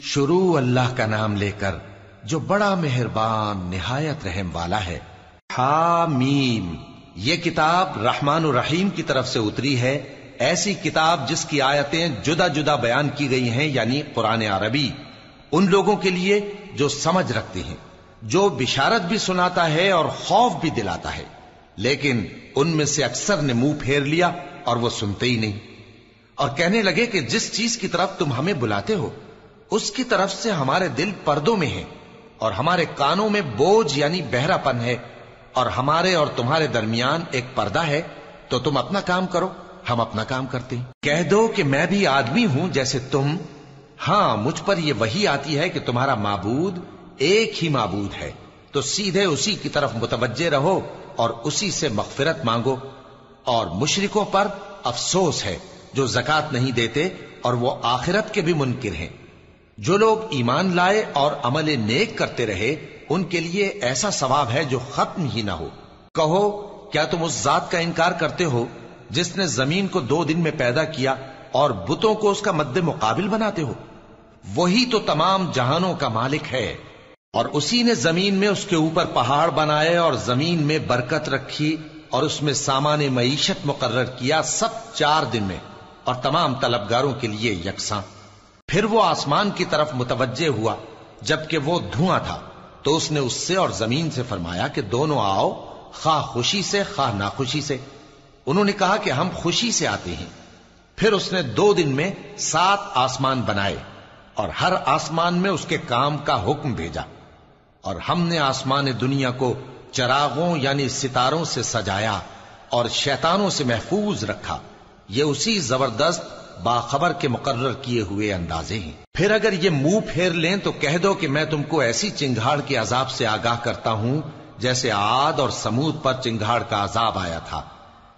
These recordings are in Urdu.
شروع اللہ کا نام لے کر جو بڑا مہربان نہایت رحم والا ہے۔ حامیم، یہ کتاب رحمان الرحیم کی طرف سے اتری ہے، ایسی کتاب جس کی آیتیں جدا جدا بیان کی گئی ہیں، یعنی قرآن عربی، ان لوگوں کے لیے جو سمجھ رکھتے ہیں، جو بشارت بھی سناتا ہے اور خوف بھی دلاتا ہے، لیکن ان میں سے اکثر نے منہ پھیر لیا اور وہ سنتے ہی نہیں، اور کہنے لگے کہ جس چیز کی طرف تم ہمیں بلاتے ہو اس کی طرف سے ہمارے دل پردوں میں ہیں، اور ہمارے کانوں میں بوجھ یعنی بہرا پن ہے، اور ہمارے اور تمہارے درمیان ایک پردہ ہے، تو تم اپنا کام کرو، ہم اپنا کام کرتے ہیں۔ کہہ دو کہ میں بھی آدمی ہوں جیسے تم، ہاں مجھ پر یہ وحی آتی ہے کہ تمہارا معبود ایک ہی معبود ہے، تو سیدھے اسی کی طرف متوجہ رہو اور اسی سے مغفرت مانگو۔ اور مشرکوں پر افسوس ہے جو زکوٰۃ نہیں دیتے اور وہ آخرت کے بھی منکر ہیں۔ جو لوگ ایمان لائے اور عمل نیک کرتے رہے ان کے لیے ایسا ثواب ہے جو ختم ہی نہ ہو۔ کہو کیا تم اس ذات کا انکار کرتے ہو جس نے زمین کو 2 دن میں پیدا کیا اور بتوں کو اس کا مد مقابل بناتے ہو؟ وہی تو تمام جہانوں کا مالک ہے، اور اسی نے زمین میں اس کے اوپر پہاڑ بنائے اور زمین میں برکت رکھی اور اس میں سامان معیشت مقرر کیا، سب 4 دن میں، اور تمام طلبگاروں کے لیے یکساں۔ پھر وہ آسمان کی طرف متوجہ ہوا جبکہ وہ دھواں تھا، تو اس نے اس سے اور زمین سے فرمایا کہ دونوں آؤ، خواہ خوشی سے خواہ ناخوشی سے۔ انہوں نے کہا کہ ہم خوشی سے آتے ہیں۔ پھر اس نے 2 دن میں 7 آسمان بنائے اور ہر آسمان میں اس کے کام کا حکم بھیجا، اور ہم نے آسمان دنیا کو چراغوں یعنی ستاروں سے سجایا اور شیطانوں سے محفوظ رکھا۔ یہ اسی زبردست باخبر کے مقرر کیے ہوئے اندازے ہیں۔ پھر اگر یہ منہ پھیر لیں تو کہہ دو کہ میں تم کو ایسی چنگھاڑ کے عذاب سے آگاہ کرتا ہوں جیسے عاد اور سمود پر چنگھاڑ کا عذاب آیا تھا،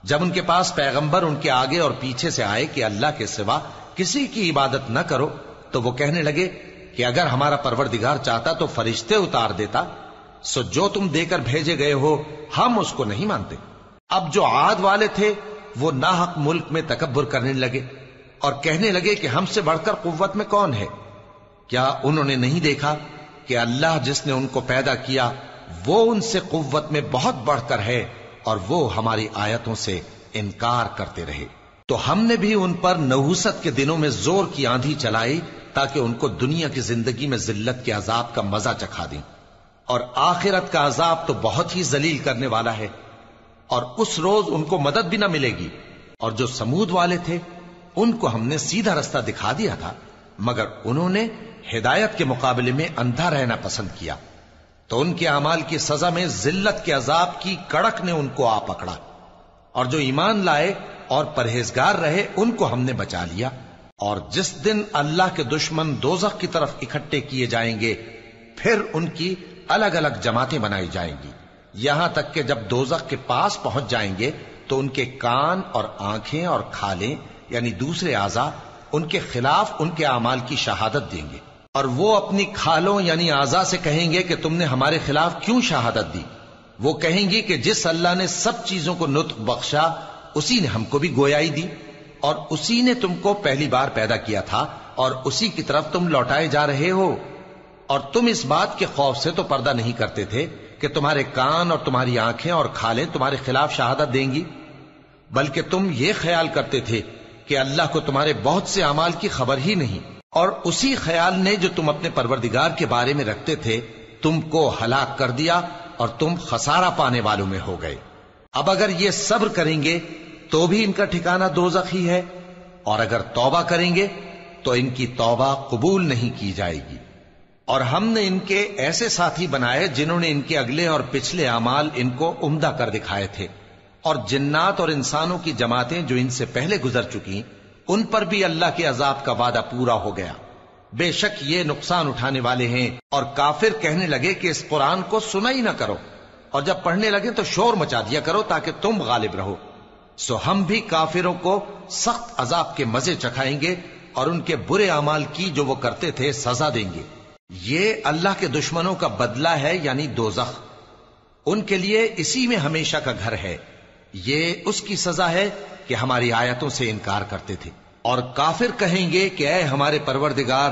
جب ان کے پاس پیغمبر ان کے آگے اور پیچھے سے آئے کہ اللہ کے سوا کسی کی عبادت نہ کرو، تو وہ کہنے لگے کہ اگر ہمارا پروردگار چاہتا تو فرشتے اتار دیتا، سو جو تم دے کر بھیجے گئے ہو ہم اس کو نہیں مانتے۔ اب جو عاد والے تھے وہ ناحق ملک میں تکبر کرنے لگے اور کہنے لگے کہ ہم سے بڑھ کر قوت میں کون ہے؟ کیا انہوں نے نہیں دیکھا کہ اللہ جس نے ان کو پیدا کیا وہ ان سے قوت میں بہت بڑھ کر ہے، اور وہ ہماری آیتوں سے انکار کرتے رہے۔ تو ہم نے بھی ان پر نحوست کے دنوں میں زور کی آندھی چلائی تاکہ ان کو دنیا کی زندگی میں ذلت کے عذاب کا مزہ چکھا دیں، اور آخرت کا عذاب تو بہت ہی ذلیل کرنے والا ہے، اور اس روز ان کو مدد بھی نہ ملے گی۔ اور جو سمود والے تھے ان کو ہم نے سیدھا رستہ دکھا دیا تھا، مگر انہوں نے ہدایت کے مقابلے میں اندھا رہنا پسند کیا، تو ان کے اعمال کی سزا میں ذلت کے عذاب کی کڑک نے ان کو آ پکڑا۔ اور جو ایمان لائے اور پرہیزگار رہے ان کو ہم نے بچا لیا۔ اور جس دن اللہ کے دشمن دوزخ کی طرف اکٹھے کیے جائیں گے پھر ان کی الگ الگ جماعتیں بنائی جائیں گی، یہاں تک کہ جب دوزخ کے پاس پہنچ جائیں گے تو ان کے کان اور آنکھیں اور کھالیں یعنی دوسرے اعضاء ان کے خلاف ان کے اعمال کی شہادت دیں گے، اور وہ اپنی کھالوں یعنی اعضاء سے کہیں گے کہ تم نے ہمارے خلاف کیوں شہادت دی؟ وہ کہیں گی کہ جس اللہ نے سب چیزوں کو نطق بخشا اسی نے ہم کو بھی گویائی دی، اور اسی نے تم کو پہلی بار پیدا کیا تھا اور اسی کی طرف تم لوٹائے جا رہے ہو۔ اور تم اس بات کے خوف سے تو پردہ نہیں کرتے تھے کہ تمہارے کان اور تمہاری آنکھیں اور کھالیں تمہارے خلاف شہادت دیں گی، بلکہ تم یہ خیال کرتے تھے کہ اللہ کو تمہارے بہت سے اعمال کی خبر ہی نہیں، اور اسی خیال نے جو تم اپنے پروردگار کے بارے میں رکھتے تھے تم کو ہلاک کر دیا اور تم خسارہ پانے والوں میں ہو گئے۔ اب اگر یہ صبر کریں گے تو بھی ان کا ٹھکانہ دوزخ ہی ہے، اور اگر توبہ کریں گے تو ان کی توبہ قبول نہیں کی جائے گی۔ اور ہم نے ان کے ایسے ساتھی بنائے جنہوں نے ان کے اگلے اور پچھلے اعمال ان کو عمدہ کر دکھائے تھے، اور جنات اور انسانوں کی جماعتیں جو ان سے پہلے گزر چکی ان پر بھی اللہ کے عذاب کا وعدہ پورا ہو گیا۔ بے شک یہ نقصان اٹھانے والے ہیں۔ اور کافر کہنے لگے کہ اس قرآن کو سنا ہی نہ کرو، اور جب پڑھنے لگے تو شور مچا دیا کرو تاکہ تم غالب رہو۔ سو ہم بھی کافروں کو سخت عذاب کے مزے چکھائیں گے اور ان کے برے اعمال کی جو وہ کرتے تھے سزا دیں گے۔ یہ اللہ کے دشمنوں کا بدلہ ہے یعنی دوزخ، ان کے لیے اسی میں ہمیشہ کا گھر ہے۔ یہ اس کی سزا ہے کہ ہماری آیتوں سے انکار کرتے تھے۔ اور کافر کہیں گے کہ اے ہمارے پروردگار،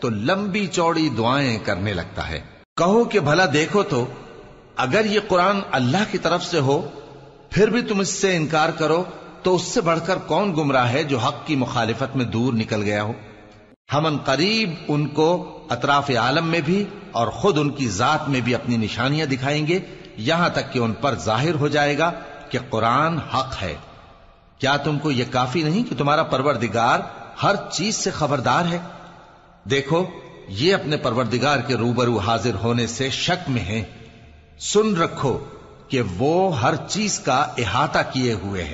تو لمبی چوڑی دعائیں کرنے لگتا ہے۔ کہو کہ بھلا دیکھو تو اگر یہ قرآن اللہ کی طرف سے ہو پھر بھی تم اس سے انکار کرو تو اس سے بڑھ کر کون گمراہ ہے جو حق کی مخالفت میں دور نکل گیا ہو۔ ہم ان قریب ان کو اطراف عالم میں بھی اور خود ان کی ذات میں بھی اپنی نشانیاں دکھائیں گے، یہاں تک کہ ان پر ظاہر ہو جائے گا کہ قرآن حق ہے۔ کیا تم کو یہ کافی نہیں کہ تمہارا پروردگار ہر چیز سے خبردار ہے؟ دیکھو یہ اپنے پروردگار کے روبرو حاضر ہونے سے شک میں ہیں۔ سن رکھو کہ وہ ہر چیز کا احاطہ کیے ہوئے ہے۔